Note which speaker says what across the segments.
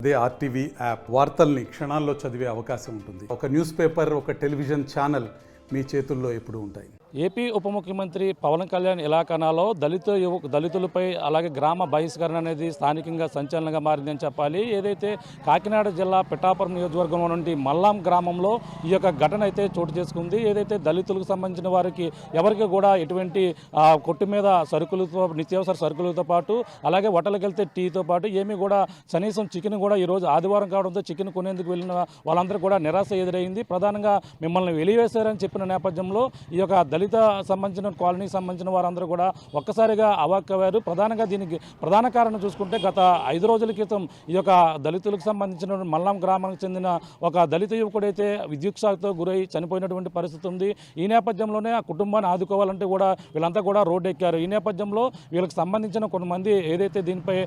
Speaker 1: అదే RTV app వార్తల్ని క్షణాల్లో చదివే అవకాశం ఉంటుంది. ఒక న్యూస్ పేపర్, ఒక టెలివిజన్ ఛానల్ మీ చేతుల్లో ఎప్పుడూ ఉంటాయి.
Speaker 2: ఏపీ ఉప ముఖ్యమంత్రి పవన్ కళ్యాణ్ ఇలాకానాలో దళితులపై అలాగే గ్రామ బహిష్కరణ అనేది స్థానికంగా సంచలనంగా మారిందని చెప్పాలి. ఏదైతే కాకినాడ జిల్లా పిఠాపురం నియోజకవర్గంలో నుండి మల్లాం గ్రామంలో ఈ యొక్క ఘటన అయితే చోటు చేసుకుంది. ఏదైతే దళితులకు సంబంధించిన వారికి ఎవరికి కూడా ఎటువంటి కొట్టు మీద సరుకులతో నిత్యావసర సరుకులతో పాటు అలాగే హోటల్కి వెళ్తే టీతో పాటు ఏమీ కూడా కనీసం చికెన్ కూడా ఈరోజు ఆదివారం కావడంతో చికెన్ కొనేందుకు వెళ్ళిన వాళ్ళందరూ కూడా నిరాశ ఎదురైంది. ప్రధానంగా మిమ్మల్ని వెలివేశారని చెప్పిన నేపథ్యంలో ఈ యొక్క దళిత సంబంధించిన కాలనీకి సంబంధించిన వారందరూ కూడా ఒక్కసారిగా అవాక్కయ్యారు. ప్రధానంగా దీనికి ప్రధాన కారణం చూసుకుంటే గత 5 రోజుల క్రితం ఈ యొక్క దళితులకు సంబంధించిన మల్లాం గ్రామానికి చెందిన ఒక దళిత యువకుడైతే విద్యుత్ షాక్తో గురై చనిపోయినటువంటి పరిస్థితి ఉంది. ఈ నేపథ్యంలోనే ఆ కుటుంబాన్ని ఆదుకోవాలంటే కూడా వీళ్ళంతా కూడా రోడ్డు ఎక్కారు. ఈ నేపథ్యంలో వీళ్ళకి సంబంధించిన కొంతమంది ఏదైతే దీనిపై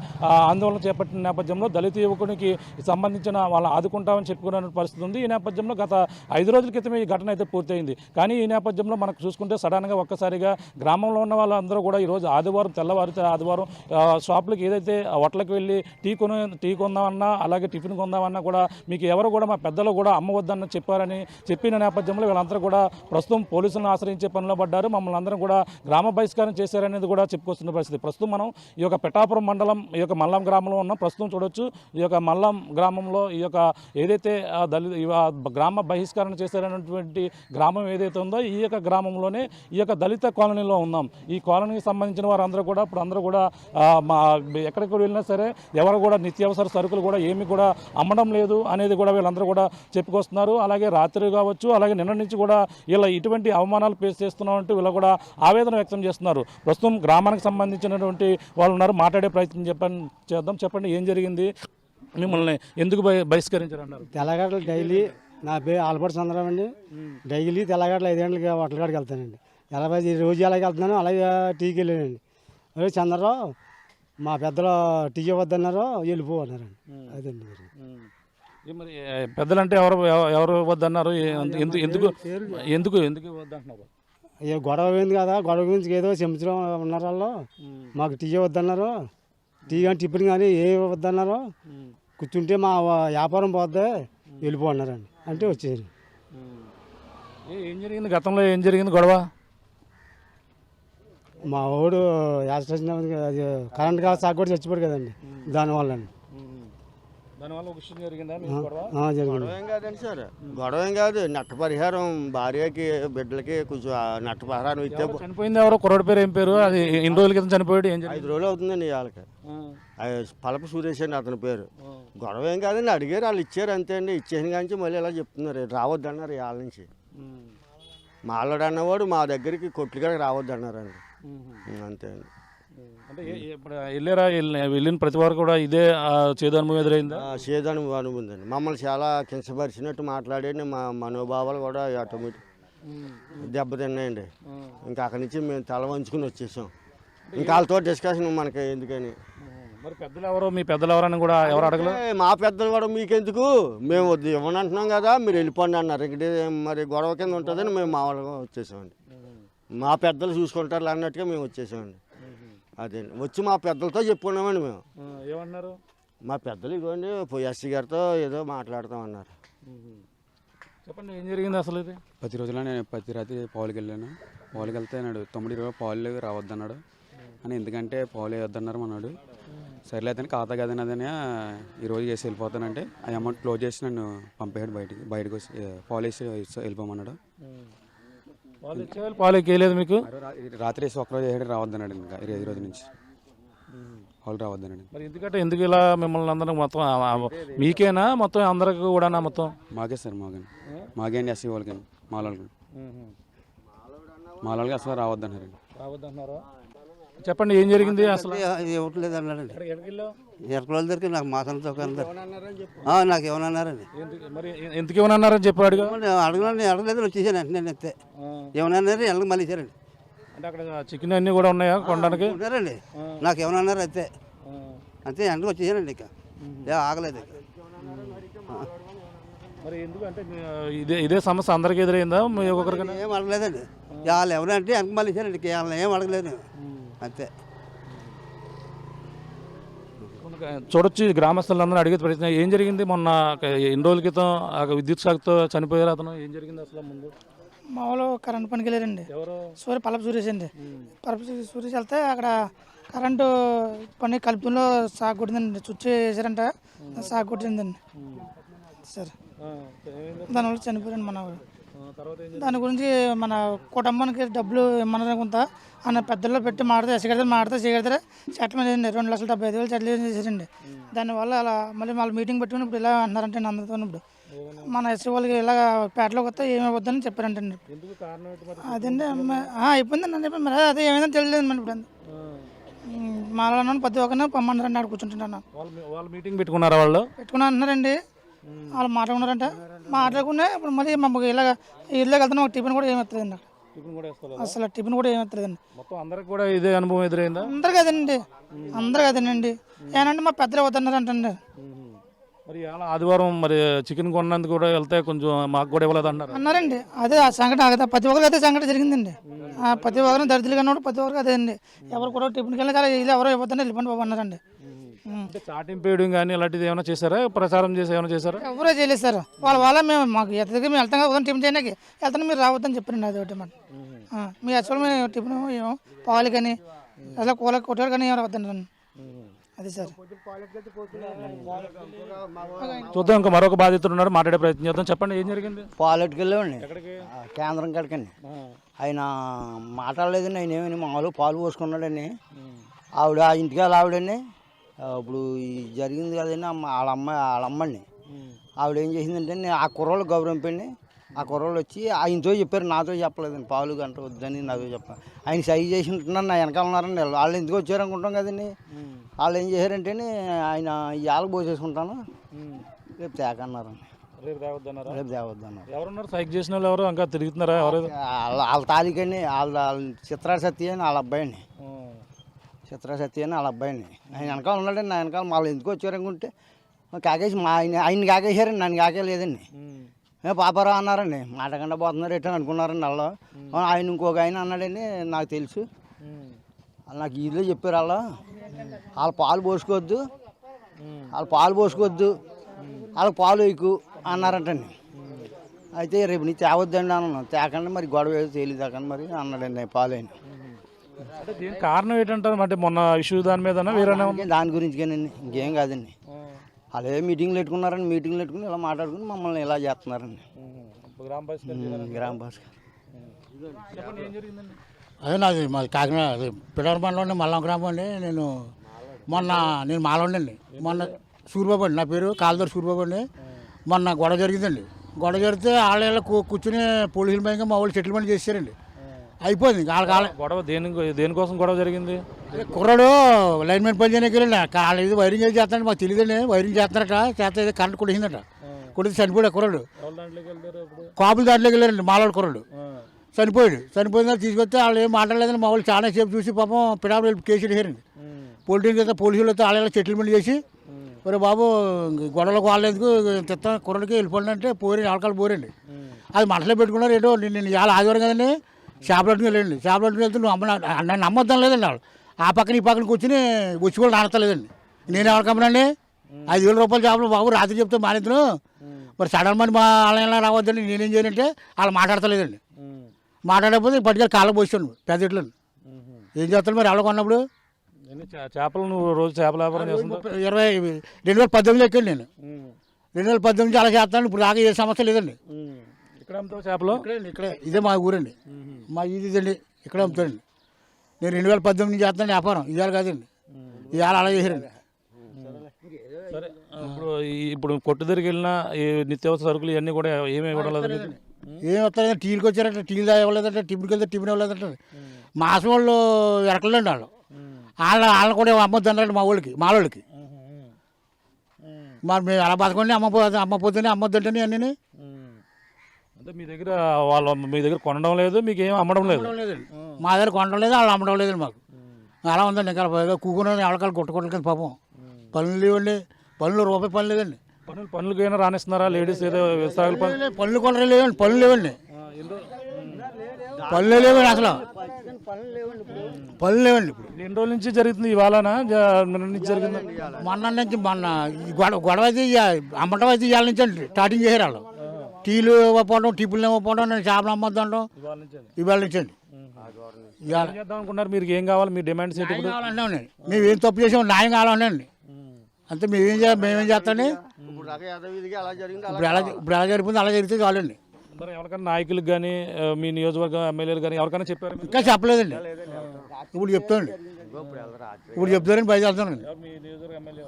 Speaker 2: ఆందోళన చేపట్టిన నేపథ్యంలో దళిత యువకునికి సంబంధించిన వాళ్ళు ఆదుకుంటామని చెప్పుకున్న పరిస్థితి ఉంది. ఈ నేపథ్యంలో గత 5 రోజుల క్రితం ఈ ఘటన అయితే పూర్తయింది. కానీ ఈ నేపథ్యంలో మనకు చూసుకుంటే సడన్గా ఒక్కసారిగా గ్రామంలో ఉన్న వాళ్ళందరూ కూడా ఈరోజు తెల్లవారితే ఆదివారం షాపులకు ఏదైతే హోటల్కి వెళ్ళి టీ కొందామన్నా అలాగే టిఫిన్ కొందామన్నా కూడా మీకు ఎవరు కూడా మా పెద్దలు కూడా అమ్మవద్దని చెప్పారని చెప్పిన నేపథ్యంలో వీళ్ళందరూ కూడా ప్రస్తుతం పోలీసులను ఆశ్రయించే పనిలో పడ్డారు. మమ్మల్ని అందరం కూడా గ్రామ బహిష్కారం చేశారనేది కూడా చెప్పుకొస్తున్న పరిస్థితి. ప్రస్తుతం మనం ఈ యొక్క పిఠాపురం మండలం ఈ యొక్క మల్లాం గ్రామంలో ఉన్నాం. ప్రస్తుతం చూడొచ్చు ఈ యొక్క మల్లాం గ్రామంలో ఈ యొక్క ఏదైతే గ్రామ బహిష్కరణ చేశారనేటువంటి గ్రామం ఏదైతే ఉందో ఈ యొక్క గ్రామంలోనే ఈ యొక్క దళిత కాలనీలో ఉన్నాం. ఈ కాలనీకి సంబంధించిన వారందరూ కూడా ఇప్పుడు అందరూ కూడా ఎక్కడికి వెళ్ళినా సరే ఎవరు కూడా నిత్యావసర సరుకులు కూడా ఏమి కూడా అమ్మడం లేదు అనేది కూడా వీళ్ళందరూ కూడా చెప్పుకొస్తున్నారు. అలాగే రాత్రి కావచ్చు అలాగే నిన్న నుంచి కూడా ఇలా ఇటువంటి అవమానాలు ఫేస్ చేస్తున్నామంటూ వీళ్ళు కూడా ఆవేదన వ్యక్తం చేస్తున్నారు. ప్రస్తుతం గ్రామానికి సంబంధించినటువంటి వాళ్ళు ఉన్నారు, మాట్లాడే ప్రయత్నం చెప్పండి ఏం జరిగింది, మిమ్మల్ని ఎందుకు బహిష్కరించారన్నారు?
Speaker 3: తెల్లగడ్డలు డైలీ నా పేరు ఆల్బర్ట్ చంద్రరావు అండి. డైలీ తెల్లగడ్డలు 5 గంటలకి హోటల్ కాడికి వెళ్తానండి. రోజు ఎలాగ వెళ్తున్నాను అలాగే టీకి వెళ్ళానండి. అదే చంద్రరావు మా పెద్దలు టీ వద్దన్నారో వెళ్ళిపో అన్నారండి. అదండి
Speaker 2: మరి పెద్దలంటే ఎవరు వద్దన్నారు? ఎందుకు వద్దంటున్నారు?
Speaker 3: అయ్యో గొడవ అయింది కదా, గొడవ గురించి ఏదో చెంచడం ఉన్నారు వాళ్ళు. మాకు టీ వద్దన్నారు, టీ కానీ టిఫిన్ కానీ ఏ వద్దన్నారు. కూర్చుంటే మా వ్యాపారం పోద్దే వెళ్ళిపో అన్నారండి. అంటే వచ్చేది.
Speaker 2: ఏం జరిగింది గతంలో, ఏం జరిగింది గొడవ?
Speaker 3: మా వాడు యాక్సిడెంట్ కరెంట్ కాదు సాగు కూడా చచ్చిపోయాడు కదండి, దానివల్ల అండి.
Speaker 4: గొడవ ఏం కాదండి సార్, గొడవ ఏం కాదు. నష్టపరిహారం భార్యకి బిడ్డలకి కొంచెం నష్టపరిహారం ఇస్తే
Speaker 2: చనిపోయింది. ఎవరో కుర్రోడి పేరు ఏం పేరు? అది ఎన్ని రోజుల క్రితం చనిపోయాడు?
Speaker 4: 5 రోజులు అవుతుందండి వాళ్ళకి. పలప సురేష్ అండి అతని పేరు. గొడవ ఏం కాదండి, అడిగారు వాళ్ళు ఇచ్చారు అంతే అండి. ఇచ్చేసిన కానీ మళ్ళీ ఇలా చెప్తున్నారు రావద్దన్నారు వాళ్ళ నుంచి. మాలోడు అన్నవాడు మా దగ్గరికి కొట్లుగా రావద్దన్నారండి, అంతే అండి.
Speaker 2: అంటే ఇప్పుడు వెళ్ళిన ప్రతి వారు కూడా ఇదే చేదనుభవం ఎదురైందా?
Speaker 4: చేదనుభవం ఉందండి. మమ్మల్ని చాలా కించపరిచినట్టు మాట్లాడి మా మనోభావాలు కూడా ఆటోమేటిక్ దెబ్బతిన్నాయండి. ఇంకా అక్కడి నుంచి మేము తల వంచుకుని వచ్చేసాం. ఇంకా వాళ్ళతో డిస్కషన్ మనకి ఎందుకని.
Speaker 2: మరి పెద్దలు ఎవరు, మీ పెద్దలు ఎవరని కూడా ఎవరు అడగలేదు?
Speaker 4: మా పెద్దలు కూడా మీకెందుకు, మేము వద్దు ఇవ్వని అంటున్నాం కదా, మీరు వెళ్ళిపోండి అన్నారు. ఇక్కడ మరి గొడవ కింద ఉంటుందని మేము మామూలుగా వచ్చేసామండి. మా పెద్దలు చూసుకుంటారు అన్నట్టుగా మేము వచ్చేసామండి. అదే వచ్చి మా పెద్దలతో చెప్పుకున్నామండి మేము.
Speaker 2: ఏమన్నారు
Speaker 4: మా పెద్దలు? ఇదిగోండి ఎస్సీ గారితో ఏదో మాట్లాడతామన్నారు.
Speaker 2: చెప్పండి ఏం జరిగింది అసలు? ఇది
Speaker 5: ప్రతి రోజులో నేను ప్రతి రాత్రి పావులకి వెళ్ళాను. పావులకి వెళ్తే అన్నాడు 9 రోజులు పావులు రావద్దన్నాడు అని. ఎందుకంటే పావులు వేయొద్దన్నారు అన్నాడు. సరేలే అతను ఖాతా కదని అదని ఈరోజు చేసి వెళ్ళిపోతానంటే ఆ అమౌంట్ క్లోజ్ చేసి నన్ను పంపేయాడు బయటకు వచ్చి పాలు వేసి వెళ్ళిపోమన్నాడు.
Speaker 2: పాలు వేయలేదు మీకు?
Speaker 5: రాత్రి వేసి ఒకరోజు వేయడం రావద్దన్నాడు. ఇంకా 5 రోజుల నుంచి పాలు రావద్దన్నాడు.
Speaker 2: మరి ఎందుకు ఇలా మిమ్మల్ని అందరూ మొత్తం మీకేనా మొత్తం అందరికి కూడా? మొత్తం
Speaker 5: మాకే సార్, మాకే అండి. ఎస్సీ వాళ్ళకి మాలకి అసలు రావద్దన్నారండి.
Speaker 2: రావద్దన్నారా? చెప్పండి ఏం జరిగింది అసలు?
Speaker 3: ఇవ్వట్లేదు అన్నాడండి. ఎక్కడ దగ్గరికి నాకు మాసంతో నాకు ఏమన్నారండి.
Speaker 2: మరి ఎందుకు ఏమన్నారని చెప్పాడు?
Speaker 3: అడగలేదు, వచ్చేసాను అంటే నేను ఎత్తే ఏమన్నారు వెళ్ళకి మళ్ళీ ఇచ్చారండి.
Speaker 2: అంటే అక్కడ చికెన్ అన్నీ కూడా ఉన్నాయా కొనడానికి?
Speaker 3: ఉన్నారండి. నాకు ఏమన్నారు అయితే అంతే ఎండకు వచ్చేసానండి. ఇక ఆగలేదు.
Speaker 2: మరి ఎందుకు అంటే ఇదే సమస్య అందరికీ ఎదురైందా? ఒక్కొక్కరికి
Speaker 3: ఏం అడగలేదండి. వాళ్ళు ఎవరంటే వెనక మళ్ళీ ఇచ్చారండి. ఏం అడగలేదు అంతే.
Speaker 2: చూడొచ్చు ఈ గ్రామస్తులందరూ అడిగే ప్రయత్నం ఏం జరిగింది మొన్న ఎన్ని రోజుల క్రితం విద్యుత్ షాక్తో చనిపోయారు అతను, ఏం జరిగింది అసలు ముందు?
Speaker 6: మామూలు కరెంట్ పనికి వెళ్ళారండి.
Speaker 2: ఎవరు?
Speaker 6: పల్లపు సురేష్ అండి. పల్లపు సురేష్ వెళ్తే అక్కడ కరెంటు పని కలుపులో సాగు కొట్టిందండి. స్విచ్ వేసారంట, సాగు కొట్టిందండి సార్. దానివల్ల చనిపోయారండి మన వాడు. దాని గురించి మన కుటుంబానికి డబ్బులు ఇమ్మన్నారు కొంత అన్న పెద్దల్లో పెట్టి మాడితే ఎసగడతారు మాడితే చేయగడతారు చట్టం లేదండి. 2,75,000 చట్టం చేశారండి. దానివల్ల అలా మళ్ళీ వాళ్ళ మీటింగ్ పెట్టుకుని ఇప్పుడు ఇలా అంటున్నారంటే అందరితో ఇప్పుడు మన ఎస్సీ వాళ్ళకి ఇలా పేటలోకి వస్తే ఏమి వద్దని చెప్పారంటండి. అదండి అయిపోయిందండి అని చెప్పి మరి అదే ఏమైందని తెలియలేదు మరి ఇప్పుడు మాలో ప్రతి ఒక్కరిని పొమ్మన్నారండి. ఆడ కూర్చుంటున్నాను.
Speaker 2: వాళ్ళు మీటింగ్ పెట్టుకున్నారా? వాళ్ళు
Speaker 6: పెట్టుకున్నా అంటున్నారండి. వాళ్ళు మాట్లాడుకున్నారంట. మాట్లాడుకునే ఇప్పుడు మళ్ళీ మాకు ఇలాగ ఇళ్ళకి వెళ్తున్నా ఒక టిఫిన్ కూడా ఏమవుతుందండి. అసలు టిఫిన్ కూడా ఏమవుతుందండి.
Speaker 2: మొత్తం అందరికి కూడా ఇదే అనుభవం ఎదురైందా?
Speaker 6: అందరు కదండి, అందరు కదండి. ఏనంటే మా పెద్దలు వద్దన్నారు అంటండి.
Speaker 2: మరి అలా ఆదివారం మరి చికెన్ కొన్నందుకు కూడా వెళ్తే కొంచెం మాకు కూడా ఇవ్వలేదు
Speaker 6: అన్నారండి. అదే ఆ సంఘటన కదా ప్రతి ఒక్కరికి అదే సంఘటన జరిగిందండి. ప్రతి ఒక్కరిని దరిద్రులు కన్నా ప్రతి ఒక్కరికి అదే అండి. ఎవరు కూడా టిఫిన్కి వెళ్ళి చాలా వీళ్ళు ఎవరో ఇవ్వద్దని వెళ్ళిపోండి బాబు అన్నారండి.
Speaker 2: చాటింపు వేయడం కానీ అలాంటిది ఏమైనా చేశారా? ప్రచారం చేసి ఏమైనా చేశారా?
Speaker 6: ఎవరో చేయలేదు సార్. వాళ్ళ మేము మాకు ఎత్తగా మేము వెళ్తాం కదా టిఫిన్ చేయడానికి వెళ్తాను మీరు రావద్దని చెప్పారండి. అది ఒకటి మాట మీ యాక్చువల్ మేము టిఫిన్ ఏమో పాలు కానీ అలా కూల కొట్టారు కానీ ఏమో రావద్దండి. అది సార్.
Speaker 2: చూద్దాం, ఇంకా మరొక బాధితులు ఉన్నారు, మాట్లాడే ప్రయత్నం చేద్దాం. చెప్పండి ఏం జరిగింది?
Speaker 7: పాలెట్కి వెళ్ళామండి, కేంద్రం కాడికండి. ఆయన మాట్లాడలేదండి. ఆయన ఏమని మామూలుగా పాలు పోసుకున్నాడండి. ఆవిడ ఆ ఇంటికి వెళ్ళి ఆవిడండి ఇప్పుడు ఈ జరిగింది కదండి వాళ్ళ అమ్మండి. ఆవిడ ఏం చేసిందంటే ఆ కుర్రోళ్ళు గౌరవింపండి. ఆ కుర్రోళ్ళు వచ్చి ఆయనతో చెప్పారు, నాతో చెప్పలేదండి. పాలు గంట వద్దని నాతో చెప్పాను. ఆయన సైజ్ చేసి ఉంటున్నారు, నా వెనకాల ఉన్నారండి. వాళ్ళు ఎందుకు వచ్చారు అనుకుంటాం కదండి. వాళ్ళు ఏం చేశారంటే ఆయన ఇవాళ పోసేసుకుంటాను రేపు తేకన్నారండి.
Speaker 2: రేపు
Speaker 7: తేవద్దన్నారు.
Speaker 2: ఎవరున్నారు సైక్ చేసిన వాళ్ళు? ఎవరు ఇంకా తిరుగుతున్నారా? ఎవరు?
Speaker 7: వాళ్ళ తాలికండి, వాళ్ళ చిత్రా సత్య అని వాళ్ళ అబ్బాయి అండి. చిత్రా సత్య అని వాళ్ళ అబ్బాయి అండి. ఆయన వెనకాల ఉన్నాడండి. నా వెనకాల వాళ్ళు ఎందుకు వచ్చారు అనుకుంటే కాకేసి ఆయన కాకేశారండి, నన్ను కాకేయలేదండి. పాపారావు అన్నారండి. మాటకుండా పోతున్నారు ఎట్టని అనుకున్నారండి. వాళ్ళు ఆయన ఇంకొక ఆయన అన్నాడండి, నాకు తెలుసు, నాకు వీళ్ళే చెప్పారు. వాళ్ళు పాలు పోసుకోవద్దు, వాళ్ళకి పాలు వేయకు అన్నారంటండి. అయితే రేపు నీ తేవద్దండి అన్నాను. తేకండి మరి గొడవ ఏదో తేలిదాకండి మరి అన్నాడండి పాలు అయిన.
Speaker 2: అంటే దీనికి కారణం ఏంటంటారు? అంటే మొన్న ఇష్యూ దాని మీద
Speaker 7: దాని గురించి కానండి, ఇంకేం కాదండి. అలాగే మీటింగ్లు పెట్టుకున్నారండి. మీటింగ్లు పెట్టుకుని ఇలా మాట్లాడుకుని మమ్మల్ని ఇలా చేస్తున్నారండి. గ్రామ భాస్కర్.
Speaker 8: అదే నాది మాది కాకినాడ, అది పిడవర మండలంలో మల్లం గ్రామం అండి. నేను మాలోండండి. మొన్న సూర్యబాబు అండి, నా పేరు కాలదూరి సూర్యబాబు అండి. మొన్న గొడవ జరిగిందండి. గొడవ జరిగితే వాళ్ళ కూర్చుని పోలీసుల భయంగా మా వాళ్ళు సెటిల్మెంట్ చేశారండి. అయిపోయింది.
Speaker 2: గొడవ దేనికోసం గొడవ జరిగింది?
Speaker 8: కుర్రాడు లైన్మెన్ పని చేయడానికి వెళ్ళండి. ఇది వైరింగ్ ఏది చేస్తాడు మాకు తెలియదండి. వైరింగ్ చేస్తారట, చేస్తే కరెంట్ కొట్టిందట. కొడితే చనిపోయాడు కుర్రాడు. కాపులు దాంట్లోకి వెళ్ళారండి. మాలోడు కుర్రాడు చనిపోయిన తీసుకొస్తే వాళ్ళు ఏం మాట్లాడలేదని మా వాళ్ళు చాలా సేపు చూసి పాపం పిడాబు కేసు వేసారండి. పోలీసులు వస్తే వాళ్ళ సెటిల్మెంట్ చేసి ఒరే బాబు గొడవలకు వాళ్ళేందుకు తెత్త కుర్రడికి వెళ్ళిపోండి అంటే ఆడకాలు పోరండి. అది మనసులో పెట్టుకున్నారు. ఏంటో నేను ఇవాళ ఆదివారం కదండి చేపలట్టుకు వెళ్ళండి. చేపలట్టుకు వెళ్తే నువ్వు నన్ను నమ్మొద్దాం లేదండి. వాళ్ళు ఆ పక్కన ఈ పక్కన కూర్చుని వచ్చి కూడా నానతలేదండి. నేను ఎవరికి అమ్మనండి? 5,000 రూపాయలు చేపలు బాబు రాత్రి చెప్తే మానేద్దను మరి సడన్ మని మా ఆలయంలో రావద్దండి. నేనేం చేయాలంటే వాళ్ళు మాట్లాడతలేదండి. మాట్లాడకపోతే పట్టుకెళ్ళి కాళ్ళ పోసాను పెద్ద ఇట్లను. ఏం చేస్తాను మరి ఎవరు కొన్నప్పుడు?
Speaker 2: చేపలు నువ్వు రోజు చేపల వ్యాపారం చేస్తున్నావు?
Speaker 8: 2018 ఎక్కండి నేను. 2018 అలా చేస్తాను. ఇప్పుడు దాకా ఏ సమస్య లేదండి.
Speaker 2: ఇక్కడ అమ్ముతావు చేపలు?
Speaker 8: ఇక్కడే ఇదే మా ఊరండి. మా ఇదండి ఇక్కడే అమ్ముతానండి. నేను 2018 నుంచి చేస్తాను వ్యాపారం. ఇవాళ కాదండి, ఇవాళ అలా చేశారండి.
Speaker 2: సరే, ఇప్పుడు కొట్టు దగ్గరికి వెళ్ళినా ఈ నిత్యావసర సరుకులు ఇవన్నీ కూడా ఏమి ఇవ్వడం లేదు.
Speaker 8: ఏం వస్తారంటే టీలకు వచ్చారంటే టీలు ఇవ్వలేదంటే, టిఫిన్కి వెళ్తే టిఫిన్ ఇవ్వలేదంటే. మాసం వాళ్ళు ఎరకలేండి. వాళ్ళని కూడా అమ్మొద్దు అన్నారండి మా వాళ్ళకి. మరి మేము ఎలా బతకండి? అమ్మపోతేనే అమ్మొద్దంటే అన్నీ.
Speaker 2: అంటే మీ దగ్గర కొనడం లేదు, మీకు ఏం అమ్మడం లేదు?
Speaker 8: మా దగ్గర కొనడం లేదు, వాళ్ళు అమ్మడం లేదండి మాకు. అలా ఉందండి. ఇంకా కూకుని ఎవరికాలు కొట్టుకోవట్లేదు పాపం. పనులు లేవండి. రూపాయి పని లేదండి.
Speaker 2: పనులకు ఏమైనా రానిస్తున్నారా లేడీస్? ఏదో
Speaker 8: పనులు కొనరు లేవండి. పనులు లేవండి అసలు. పనులు లేవండి ఇప్పుడు.
Speaker 2: ఎన్ని రోజుల నుంచి జరుగుతుంది ఇవాళనా నిన్న నుంచి జరిగిందా?
Speaker 8: మొన్న ఈ గొడవ అయితే అమ్మటం అయితే ఇవాళ నుంచి అండి స్టార్టింగ్ చేశారు వాళ్ళు. టీలు ఇవ్వకపోవడం, టిప్పులు ఇవ్వకపోవడం, నేను చేపలు అమ్మొద్దంటాం ఇవాళ నుంచి అండి.
Speaker 2: ఏం చేద్దాం అనుకున్నారు? మీరు ఏం కావాలి? మీ డిమాండ్స్ ఏంటి ఇప్పుడు?
Speaker 8: కావాలండి మేము ఏం తప్పు చేసాం, న్యాయం కావాలండి. అంతే మేమేం చేస్తాండి.
Speaker 4: ఇప్పుడు దాకా యథావిధిగా అలా జరిగింది.
Speaker 8: ఇప్పుడు ఎలా జరిగింది అలా జరిగితే చాలండి.
Speaker 2: మరి ఎవరికైనా నాయకులకు కానీ మీ నియోజకవర్గ ఎమ్మెల్యేలు కానీ ఎవరికైనా చెప్పారు?
Speaker 8: ఇంకా చెప్పలేదండి. ఇప్పుడు చెప్తానండి. ఇప్పుడు చెప్తారండి, బయట వెళ్తానండి.
Speaker 2: మీ నియోజకవర్గ ఎమ్మెల్యే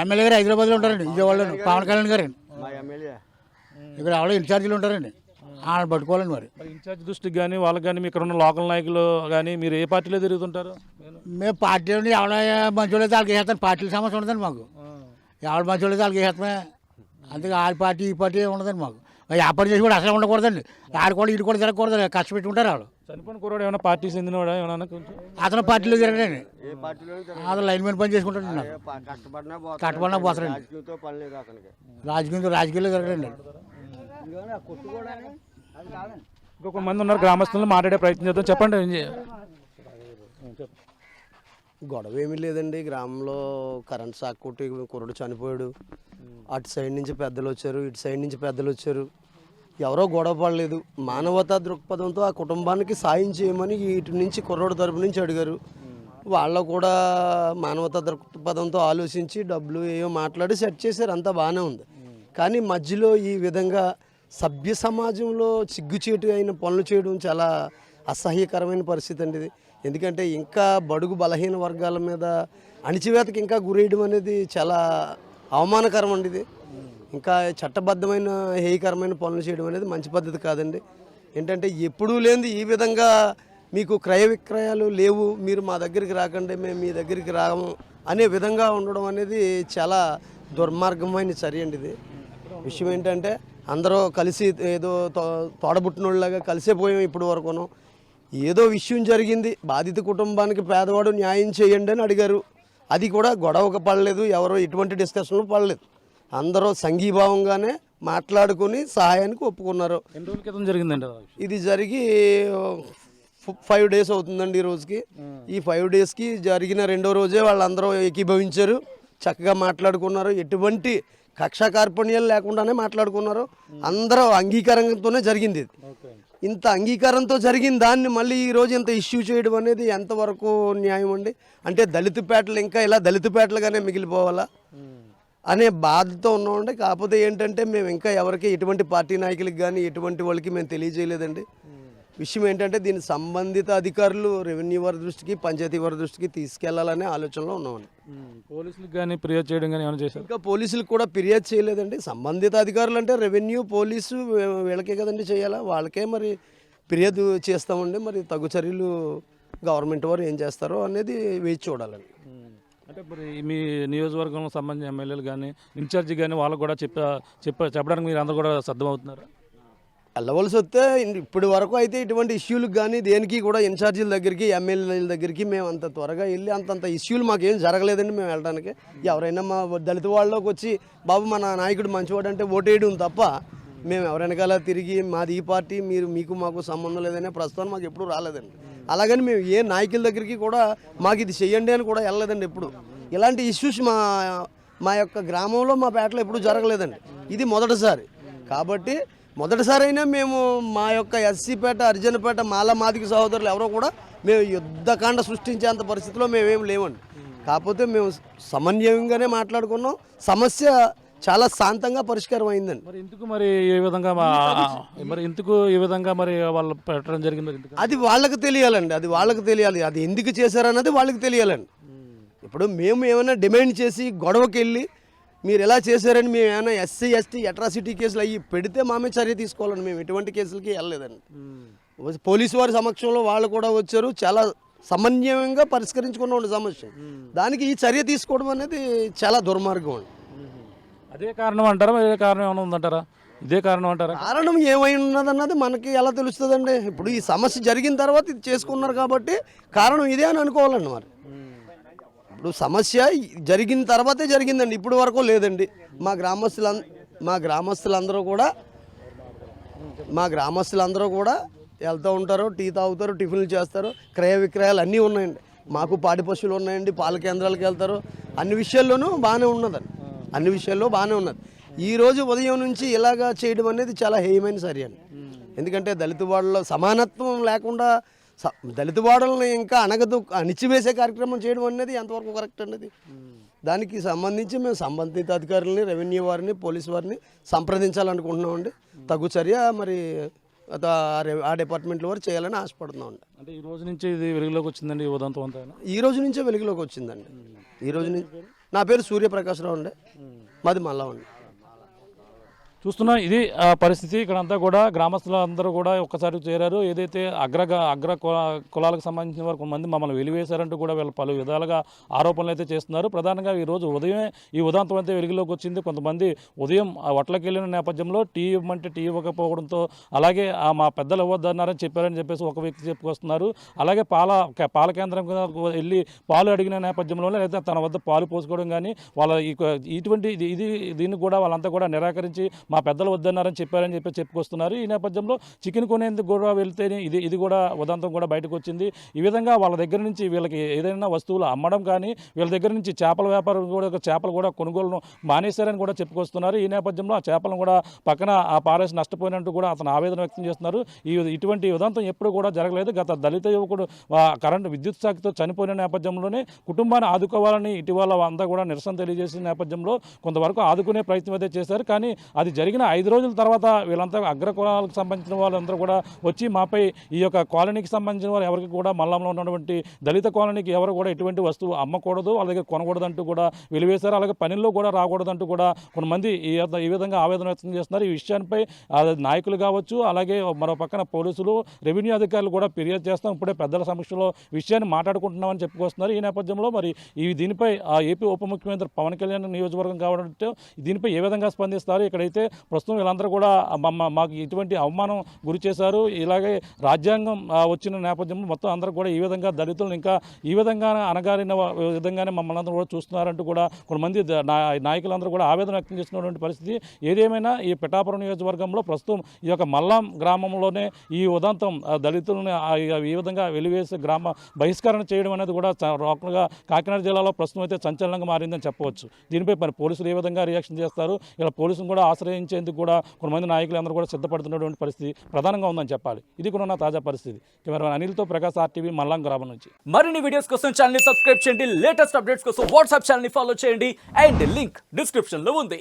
Speaker 8: ఎమ్మెల్యే గారు హైదరాబాద్లో ఉంటారండి, విజయవాడలో పవన్ కళ్యాణ్ గారండి.
Speaker 4: మా ఎమ్మెల్యే
Speaker 8: ఇక్కడ ఎవరో ఇన్ఛార్జీలు ఉంటారండి, వాళ్ళని పట్టుకోవాలండి. మరి
Speaker 2: ఇన్ఛార్జ్ దృష్టికి కానీ వాళ్ళకి కానీ ఇక్కడ ఉన్న లోకల్ నాయకులు కానీ మీరు ఏ పార్టీలో తిరుగుతుంటారు?
Speaker 8: మేము పార్టీ ఎవడ మంచోళ్ళు అయితే వాళ్ళకి వేస్తాను. పార్టీల సమస్య ఉండదండి మాకు. ఎవరు మంచోళ్ళు అయితే వాళ్ళకి వేస్తామే. అందుకే ఆ పార్టీ ఈ పార్టీ ఉండదండి మాకు. వ్యాపారం చేసి కూడా అసలు ఉండకూడదండి. ఆడు కూడా ఇటు కూడా తిరగకూడదు, కష్టపెట్టుకుంటారు వాళ్ళు.
Speaker 2: చనిపోయిన కుర్రాడు ఏమైనా పార్టీ చెందినవాడా ఏమన్నా? కొంచెం
Speaker 8: అతను పార్టీలో తిరగడండి,
Speaker 4: ఏ పార్టీలో
Speaker 8: అతను లైన్ మీద పని చేసుకుంటాడు. కష్టపడినా పోతారండి.
Speaker 4: రాజకీయంతో పని లేదు అతనికి.
Speaker 8: రాజకీయాల్లో తిరగడండి.
Speaker 2: ఇంకొక మంది ఉన్నారు గ్రామస్తులను మాట్లాడే ప్రయత్నం చేద్దాం. చెప్పండి.
Speaker 9: గొడవ ఏమీ లేదండి. గ్రామంలో కరెంట్ షాక్ కొట్టి కుర్రడు చనిపోయాడు. అటు సైడ్ నుంచి పెద్దలు వచ్చారు, ఇటు సైడ్ నుంచి పెద్దలు వచ్చారు. ఎవరో గొడవ పడలేదు. మానవతా దృక్పథంతో ఆ కుటుంబానికి సాయం చేయమని ఇటు నుంచి కుర్రోడు తరపు నుంచి అడిగారు. వాళ్ళు కూడా మానవతా దృక్పథంతో ఆలోచించి డబ్బులు ఏవో మాట్లాడి సెట్ చేశారు. అంతా బాగానే ఉంది. కానీ మధ్యలో ఈ విధంగా సభ్య సమాజంలో సిగ్గుచేటు అయిన పనులు చేయడం చాలా అసహ్యకరమైన పరిస్థితి అండి ఇది. ఎందుకంటే ఇంకా బడుగు బలహీన వర్గాల మీద అణిచివేతకి ఇంకా గురేయడం అనేది చాలా అవమానకరం అండి. ఇది ఇంకా చట్టబద్ధమైన హేయకరమైన పనులు చేయడం అనేది మంచి పద్ధతి కాదండి. ఏంటంటే ఎప్పుడూ లేనిది ఈ విధంగా మీకు క్రయ విక్రయాలు లేవు, మీరు మా దగ్గరికి రాకండి, మేము మీ దగ్గరికి రాము అనే విధంగా ఉండడం అనేది చాలా దుర్మార్గమైన చర్య అండి. ఇది విషయం ఏంటంటే అందరూ కలిసి ఏదో తోడబుట్టినోళ్ళలాగా కలిసే పోయాం ఇప్పుడు వరకును. ఏదో విషయం జరిగింది, బాధిత కుటుంబానికి పేదవాడు న్యాయం చేయండి అని అడిగారు. అది కూడా గొడవకు పడలేదు, ఎవరో ఎటువంటి డిస్కషన్లు పడలేదు. అందరూ సంఘీభావంగానే మాట్లాడుకుని సహాయానికి ఒప్పుకున్నారు.
Speaker 2: ఎన్ని రోజుల క్రితం జరిగిందండి
Speaker 9: ఇది? జరిగి 5 days అవుతుందండి ఈ రోజుకి. ఈ 5 daysకి జరిగిన 2వ రోజే వాళ్ళందరూ ఏకీభవించారు, చక్కగా మాట్లాడుకున్నారు. ఎటువంటి కక్షా కార్పణ్యాలు లేకుండానే మాట్లాడుకున్నారు. అందరూ అంగీకారంతోనే జరిగింది. ఇంత అంగీకారంతో జరిగిన దాన్ని మళ్ళీ ఈరోజు ఇంత ఇష్యూ చేయడం అనేది ఎంతవరకు న్యాయం అండి? అంటే దళిత పేటలు ఇంకా ఇలా దళిత పేటలుగానే మిగిలిపోవాలా అనే బాధతో ఉన్నామండి. కాకపోతే ఏంటంటే మేము ఇంకా ఎవరికి ఎటువంటి పార్టీ నాయకులకి కానీ ఎటువంటి వాళ్ళకి మేము తెలియజేయలేదండి. విషయం ఏంటంటే దీని సంబంధిత అధికారులు రెవెన్యూ వారి దృష్టికి, పంచాయతీ వారి దృష్టికి తీసుకెళ్లాలనే ఆలోచనలో ఉన్నామండి.
Speaker 2: పోలీసులకు కానీ ఫిర్యాదు చేయడం కానీ ఏమైనా చేశారు?
Speaker 9: ఇంకా పోలీసులకు కూడా ఫిర్యాదు చేయలేదండి. సంబంధిత అధికారులు అంటే రెవెన్యూ, పోలీసు వీళ్ళకే కదండి చేయాలా, వాళ్ళకే మరి ఫిర్యాదు చేస్తామండి. మరి తగు చర్యలు గవర్నమెంట్ వారు ఏం చేస్తారో అనేది వేచి చూడాలండి.
Speaker 2: అంటే మరి మీ నియోజకవర్గంలో సంబంధించిన ఎమ్మెల్యేలు కానీ ఇన్ఛార్జి కానీ వాళ్ళకు కూడా చెప్పడానికి మీరు అందరూ కూడా సిద్ధమవుతున్నారు?
Speaker 9: వెళ్ళవలసి వస్తే ఇప్పటి వరకు అయితే ఇటువంటి ఇష్యూలకు కానీ దేనికి కూడా ఇన్ఛార్జీల దగ్గరికి, ఎమ్మెల్యేల దగ్గరికి మేము అంత త్వరగా వెళ్ళి అంతంత ఇష్యూలు మాకేం జరగలేదండి. మేము వెళ్ళడానికి ఎవరైనా మా దళిత వాళ్ళలోకి వచ్చి బాబు మన నాయకుడు మంచివాడు అంటే ఓటేయడం తప్ప మేము ఎవరైనా తిరిగి మాది ఈ పార్టీ, మీకు మాకు సంబంధం లేదనే ప్రస్తుతం మాకు ఎప్పుడు రాలేదండి. అలాగని మేము ఏ నాయకుల దగ్గరికి కూడా మాకు ఇది చెయ్యండి అని కూడా వెళ్ళలేదండి. ఎప్పుడు ఇలాంటి ఇష్యూస్ మా యొక్క గ్రామంలో, మా పేటలో ఎప్పుడు జరగలేదండి. ఇది మొదటిసారి. కాబట్టి మొదటిసారైనా మేము మా యొక్క ఎస్సీపేట, అర్జునపేట, మాదిగ సహోదరులు ఎవరో కూడా మేము యుద్ధకాండ సృష్టించేంత పరిస్థితిలో మేమేం లేవండి. కాకపోతే మేము సమన్వయంగానే మాట్లాడుకున్నాం. సమస్య చాలా శాంతంగా పరిష్కారం అయిందండి.
Speaker 2: మరి ఎందుకు ఈ విధంగా వాళ్ళు పెట్టడం జరిగింది?
Speaker 9: అది వాళ్ళకి తెలియాలండి. అది వాళ్ళకి తెలియాలి. అది ఎందుకు చేశారన్నది వాళ్ళకి తెలియాలండి. ఇప్పుడు మేము ఏమైనా డిమాండ్ చేసి గొడవకి వెళ్ళి మీరు ఎలా చేశారని మేము ఏమైనా ఎస్సీ, ఎస్టీ అట్రాసిటీ కేసులు అయ్యి పెడితే మామే చర్య తీసుకోవాలండి. మేము ఎటువంటి కేసులకి వెళ్ళలేదండి. పోలీసు వారి సమక్షంలో వాళ్ళు కూడా వచ్చారు, చాలా సమన్వయంగా పరిష్కరించుకున్న సమస్య. దానికి ఈ చర్య తీసుకోవడం అనేది చాలా దుర్మార్గం అండి.
Speaker 2: అదే కారణం అంటారా? వేరే కారణం ఏమైనా ఉందంటారా? ఇదే కారణం అంటారా?
Speaker 9: కారణం ఏమై ఉన్నదన్నది మనకి ఎలా తెలుస్తుందండి? ఇప్పుడు ఈ సమస్య జరిగిన తర్వాత ఇది చేసుకున్నారు కాబట్టి కారణం ఇదే అని అనుకోవాలండి. మరి ఇప్పుడు సమస్య జరిగిన తర్వాతే జరిగిందండి, ఇప్పుడు వరకు లేదండి. మా గ్రామస్తులందరూ కూడా వెళ్తూ ఉంటారు, టీ తాగుతారు, టిఫిన్లు చేస్తారు, క్రయ విక్రయాలు అన్నీ ఉన్నాయండి. మాకు పాడి పశువులు ఉన్నాయండి, పాల కేంద్రాలకు వెళ్తారు. అన్ని విషయాల్లోనూ బాగానే ఉన్నదండి, అన్ని విషయాల్లో బాగానే ఉన్నది. ఈరోజు ఉదయం నుంచి ఇలాగా చేయడం అనేది చాలా హేయమైన సరి అండి. ఎందుకంటే దళిత వాడలో సమానత్వం లేకుండా దళిత వాడలను ఇంకా అణిచివేసే కార్యక్రమం చేయడం అనేది ఎంతవరకు కరెక్ట్ అన్నది. దానికి సంబంధించి మేము సంబంధిత అధికారులని, రెవెన్యూ వారిని, పోలీసు వారిని సంప్రదించాలనుకుంటున్నామండి. తగు చర్య మరి ఆ డిపార్ట్మెంట్ల వారు చేయాలని ఆశపడుతున్నామండి.
Speaker 2: అంటే ఈ రోజు నుంచి ఇది వెలుగులోకి వచ్చిందండి, ఈ ఉదంతం అంతా?
Speaker 9: ఈ రోజు నుంచే వెలుగులోకి వచ్చిందండి. ఈ రోజు నుంచి. నా పేరు సూర్యప్రకాశ్రావు అండి, మాది మల్లం అండి.
Speaker 2: చూస్తున్నాం, ఇది పరిస్థితి. ఇక్కడంతా కూడా గ్రామస్తులందరూ కూడా ఒక్కసారి చేరారు. ఏదైతే అగ్ర కులాలకు సంబంధించిన వారు కొంతమంది మమ్మల్ని వెలివేశారంటూ కూడా వీళ్ళు పలు విధాలుగా ఆరోపణలు అయితే చేస్తున్నారు. ప్రధానంగా ఈ రోజు ఉదయమే ఈ ఉదాంతం అయితే వెలుగులోకి వచ్చింది. కొంతమంది ఉదయం వడ్లకి వెళ్ళిన నేపథ్యంలో టీ ఇవ్వమంటే టీ ఇవ్వకపోవడంతో, అలాగే మా పెద్దలు ఇవ్వద్దన్నారని చెప్పారని చెప్పేసి ఒక వ్యక్తి చెప్పుకొస్తున్నారు. అలాగే పాల కేంద్రం వెళ్ళి పాలు అడిగిన నేపథ్యంలోనే లేదా తన వద్ద పాలు పోసుకోవడం కానీ వాళ్ళ ఇటువంటి దీన్ని కూడా వాళ్ళంతా కూడా నిరాకరించి మా పెద్దలు వద్దన్నారని చెప్పారని చెప్పి చెప్పుకొస్తున్నారు. ఈ నేపథ్యంలో చికెన్ కొనేందుకు కూడా వెళ్తేనే ఇది కూడా ఉదంతం కూడా బయటకు వచ్చింది. ఈ విధంగా వాళ్ళ దగ్గర నుంచి వీళ్ళకి ఏదైనా వస్తువులు అమ్మడం కానీ, వీళ్ళ దగ్గర నుంచి చేపల వ్యాపారం కూడా చేపలు కూడా కొనుగోలును మానేశారని కూడా చెప్పుకొస్తున్నారు. ఈ నేపథ్యంలో ఆ చేపలను కూడా పక్కన పారేసి నష్టపోయినట్టు కూడా అతను ఆవేదన వ్యక్తం చేస్తున్నారు. ఇటువంటి ఉదంతం ఎప్పుడు కూడా జరగలేదు. గత దళిత యువకుడు కరెంటు విద్యుత్ షాక్తో చనిపోయిన నేపథ్యంలోనే కుటుంబాన్ని ఆదుకోవాలని ఇటీవల అంతా కూడా నిరసన తెలియజేసిన నేపథ్యంలో కొంతవరకు ఆదుకునే ప్రయత్నం అయితే చేశారు. కానీ అది జరిగిన 5 రోజుల తర్వాత వీళ్ళంతా అగ్ర కులాలకు సంబంధించిన వాళ్ళందరూ కూడా వచ్చి మాపై ఈ యొక్క కాలనీకి సంబంధించిన వారు ఎవరికి కూడా మల్లంలో ఉన్నటువంటి దళిత కాలనీకి ఎవరు కూడా ఎటువంటి వస్తువు అమ్మకూడదు, వాళ్ళ దగ్గర కొనకూడదంటూ కూడా వెలివేశారు. అలాగే పనుల్లో కూడా రాకూడదంటూ కూడా కొంతమంది ఈ విధంగా ఆవేదన వ్యక్తం చేస్తున్నారు. ఈ విషయాన్ని నాయకులు కావచ్చు, అలాగే మరో పక్కన పోలీసులు, రెవెన్యూ అధికారులు కూడా ఫిర్యాదు చేస్తాం, ఇప్పుడే పెద్దల సమక్షంలో విషయాన్ని మాట్లాడుకుంటున్నామని చెప్పుకొస్తున్నారు. ఈ నేపథ్యంలో మరి దీనిపై ఏపీ ఉప ముఖ్యమంత్రి పవన్ కళ్యాణ్ నియోజకవర్గం కావడంతో దీనిపై ఏ విధంగా స్పందిస్తారు? ఇక్కడైతే ప్రస్తుతం వీళ్ళందరూ కూడా మాకు ఇటువంటి అవమానం గురి చేశారు, ఇలాగే రాజ్యాంగం వచ్చిన నేపథ్యంలో మొత్తం అందరూ కూడా ఈ విధంగా దళితులను ఇంకా ఈ విధంగా అనగారిన విధంగానే మమ్మల్ని అందరూ కూడా చూస్తున్నారంటూ కూడా కొంతమంది నాయకులందరూ కూడా ఆవేదన వ్యక్తం చేస్తున్నటువంటి పరిస్థితి. ఏదేమైనా ఈ పిఠాపురం నియోజకవర్గంలో ప్రస్తుతం ఈ యొక్క మల్లాం గ్రామంలోనే ఈ ఉదంతం దళితులను ఈ విధంగా వెలివేసి గ్రామ బహిష్కరణ చేయడం అనేది కూడా రోకలుగా కాకినాడ జిల్లాలో ప్రస్తుతం అయితే సంచలనంగా మారిందని చెప్పవచ్చు. దీనిపై మరి పోలీసులు ఏ విధంగా రియాక్షన్ చేస్తారు? ఇలా పోలీసులు కూడా ఆశ్రయించేందుకు కూడా కొంతమంది నాయకులు అందరూ కూడా సిద్ధపడుతున్నటువంటి పరిస్థితి ప్రధానంగా ఉందని చెప్పాలి. ఇది కూడా ఉన్న తాజా పరిస్థితి. కెమెరామెన్ అనిల్తో ప్రకాశ్, RTV, మల్లాం గ్రామం నుంచి.
Speaker 10: మరిన్ని వీడియోస్ కోసం ఛానల్ ని సబ్స్క్రైబ్ చేయండి, లేటెస్ట్ అప్డేట్స్ కోసం వాట్సాప్ ఛానల్ ని ఫాలో చేయండి, అండ్ లింక్ డిస్క్రిప్షన్ లో ఉంది.